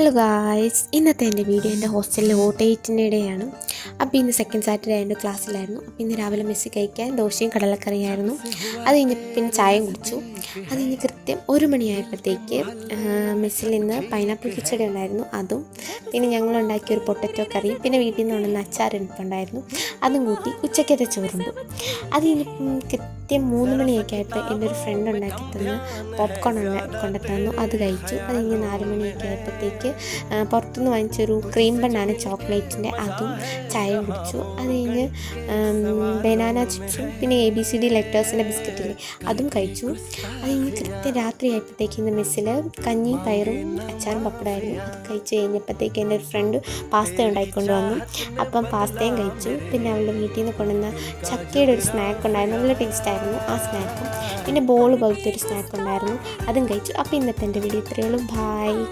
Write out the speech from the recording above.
Hello guys, ഇന്നത്തെ എൻ്റെ video എൻ്റെ ഹോസ്റ്റലിൽ വോട്ട് ഡേയാണ്. അപ്പോൾ ഇന്ന് സെക്കൻഡ് സാറ്റർഡേ ആയതുകൊണ്ട് ക്ലാസ്സിലായിരുന്നു. അപ്പോൾ ഇന്ന് രാവിലെ മെസ്സി കഴിക്കാൻ ദോശയും കടലക്കറിയായിരുന്നു. അത് കഴിഞ്ഞ് പിന്നെ ചായയും കുടിച്ചു. അത് കഴിഞ്ഞ് കൃത്യം 1 മണിയായപ്പോഴത്തേക്ക് മെസ്സിൽ നിന്ന് പൈനാപ്പിൾ കിച്ചടി ഉണ്ടായിരുന്നു. അതും പിന്നെ ഞങ്ങളുണ്ടാക്കിയൊരു പൊട്ടറ്റോ കറിയും പിന്നെ വീട്ടിൽ നിന്ന് കൊണ്ടുവന്ന അച്ചാർ എടുപ്പുണ്ടായിരുന്നു. അതും കൂട്ടി ഉച്ചക്കത്തെ ചോറുണ്ട്. അത് കഴിഞ്ഞ് കൃത്യം 3 മണിയൊക്കെ ആയപ്പോൾ എൻ്റെ ഒരു ഫ്രണ്ട് ഉണ്ടാക്കി തന്ന് പോപ്കോൺ കൊണ്ടുതന്നു. അത് കഴിച്ചു. അത് കഴിഞ്ഞ് 4 മണിയൊക്കെ ആയപ്പോഴത്തേക്ക് പുറത്തുനിന്ന് വാങ്ങിച്ചൊരു ക്രീം ബണ്ണാണ് ചോക്ലേറ്റിൻ്റെ, അതും ചായയും കുടിച്ചു. അത് കഴിഞ്ഞ് ബനാന ചിപ്സും പിന്നെ ABCD ലെറ്റേഴ്സിൻ്റെ ബിസ്ക്കറ്റില്ലേ അതും കഴിച്ചു. അത് കഴിഞ്ഞ് കൃത്യം രാത്രി ആയപ്പോഴത്തേക്ക് ഇന്ന് മെസ്സിൽ കഞ്ഞിയും പയറും അച്ചാറും പപ്പടമായിരുന്നു. അത് കഴിച്ച് കഴിഞ്ഞപ്പോഴത്തേക്ക് എൻ്റെ ഒരു ഫ്രണ്ട് പാസ്ത ഉണ്ടാക്കിക്കൊണ്ട് വന്നു. അപ്പം പാസ്തയും കഴിച്ചു. പിന്നെ അവളുടെ വീട്ടിൽ നിന്ന് കൊണ്ടുവന്ന ചക്കയുടെ ഒരു സ്നാക്ക് ഉണ്ടായിരുന്നു, നല്ല ടേസ്റ്റായിരുന്നു ആ സ്നാക്കും. പിന്നെ ബോൾ പോലത്തെ ഒരു സ്നാക്ക് ഉണ്ടായിരുന്നു, അതും കഴിച്ചു. അപ്പോൾ ഇന്നത്തെ എൻ്റെ വീഡിയോ ഇത്രയേ ഉള്ളൂ. ബായ്.